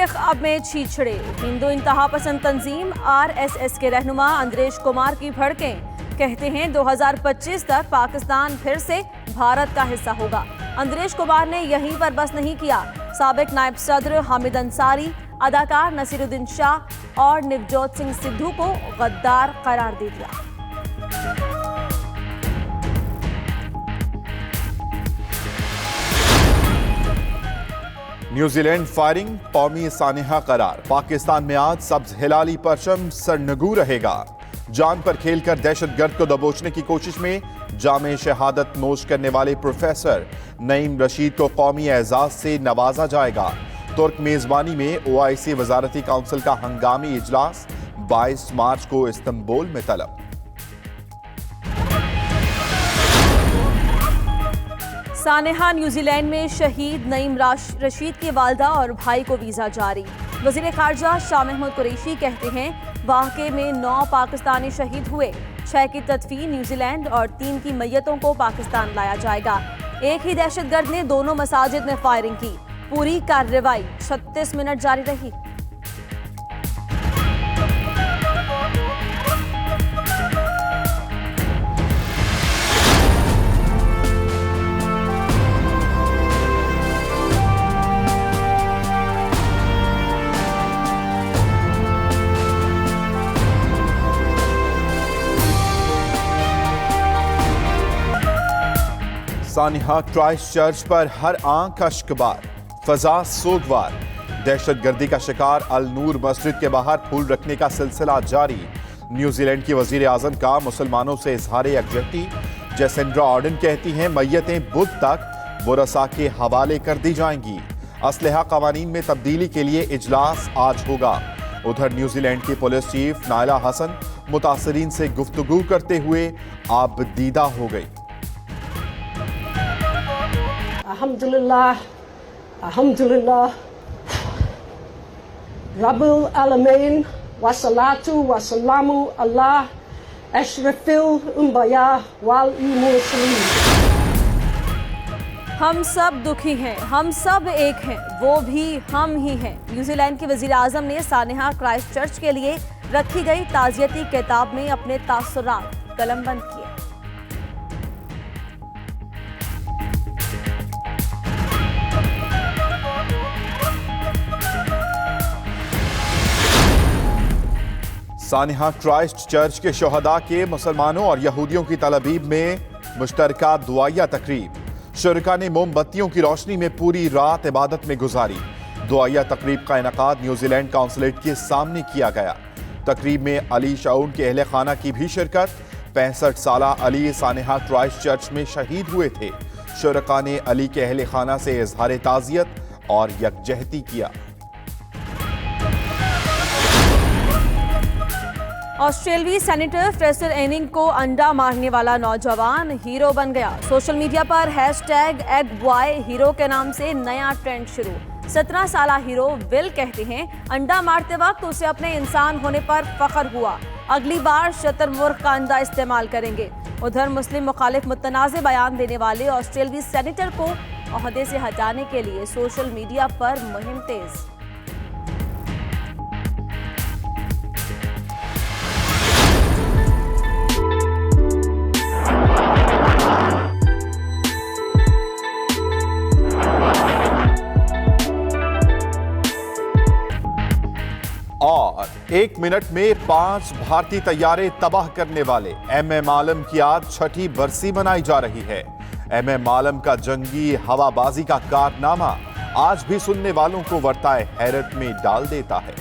ख्वाब में छीछड़े। हिंदू इंतहा पसंद तंजीम आरएसएस के रहनुमा अंद्रेश कुमार की भड़कें। कहते हैं 2025 तक पाकिस्तान फिर से भारत का हिस्सा होगा। अंद्रेश कुमार ने यहीं पर बस नहीं किया, साबिक नायब सदर हामिद अंसारी, अदाकार नसीरुद्दीन शाह और नवजोत सिंह सिद्धू को गद्दार करार दे दिया। न्यूजीलैंड फायरिंग कौमी सानिहा करार। पाकिस्तान में आज सब्ज हिलाली परचम सरनगू रहेगा। जान पर खेलकर दहशतगर्द को दबोचने की कोशिश में जामे शहादत नोश करने वाले प्रोफेसर नईम रशीद को कौमी एजाज से नवाजा जाएगा। तुर्क मेजबानी में ओआईसी वजारती काउंसिल का हंगामी इजलास 22 मार्च को इस्तांबुल में तलब। सानेहा न्यूजीलैंड में शहीद नईम रशीद की वालदा और भाई को वीजा जारी। वजीर खारजा शाह महमूद कुरैशी कहते हैं वाक़े में 9 पाकिस्तानी शहीद हुए, 6 की तदफीन न्यूजीलैंड और 3 की मैयतों को पाकिस्तान लाया जाएगा। एक ही दहशतगर्द ने दोनों मसाजिद में फायरिंग की। पूरी कार्रवाई 36 मिनट जारी रही। सानिहा क्राइस्ट चर्च पर हर आंख अश्कबार, फजा सोगवार। दहशतगर्दी का शिकार अल नूर मस्जिद के बाहर फूल रखने का सिलसिला जारी। न्यूजीलैंड की वजीर आजम का मुसलमानों से इजहार यकजहती। जैसेंड्रा आर्डन कहती हैं मैयतें बुध तक वरसा के हवाले कर दी जाएंगी। असलहा कवानीन में तब्दीली के लिए इजलास आज होगा। उधर न्यूजीलैंड की पुलिस चीफ नायला हसन मुतासरीन से गुफ्तगू करते हुए आबदीदा हो गई। Alhamdulillah, Alhamdulillah, Rabbul Alamin, Wassalatu, Wassalamu, Allah, Ashrafil Umbaya, Wal Muslim. हम सब दुखी हैं, हम सब एक हैं, वो भी हम ही हैं। न्यूजीलैंड के वजीर आजम ने सानेहा क्राइस्ट चर्च के लिए रखी गई ताजियती किताब में अपने तासुरात कलमबंद किए। सानिहा क्राइस्ट चर्च के शोहदा के मुसलमानों और यहूदियों की तलबीब में मुश्तरका दुआया तकरीब। शुरका ने मोमबत्तियों की रोशनी में पूरी रात इबादत में गुजारी। दुआया तकरीब का इनकाद न्यूजीलैंड काउंसलेट के सामने किया गया। तकरीब में अली शाउन के अहले खाना की भी शिरकत। 65 साला अली सानिहा क्राइस्ट चर्च में शहीद हुए थे। शुरका ने अली के अहले खाना से इजहार ताजियत और यकजहती किया। ऑस्ट्रेलियाई सेनेटर फ्रेसर एनिंग को अंडा मारने वाला नौजवान हीरो बन गया। सोशल मीडिया पर #एगबॉय हीरो के नाम से नया ट्रेंड शुरू। 17 साला हीरो विल कहते हैं अंडा मारते वक्त उसे अपने इंसान होने पर फख्र हुआ। अगली बार शतरमुर्ग का अंडा इस्तेमाल करेंगे। उधर मुस्लिम मुखालिफ मुतनाज़े बयान देने वाले ऑस्ट्रेलियाई सेनेटर को ओहदे से हटाने के लिए सोशल मीडिया पर मुहिम तेज। और 1 मिनट में 5 भारतीय तैयारे तबाह करने वाले MM आलम की आज 6ठी बरसी मनाई जा रही है। MM आलम का जंगी हवाबाजी का कारनामा आज भी सुनने वालों को वर्ताए हैरत में डाल देता है।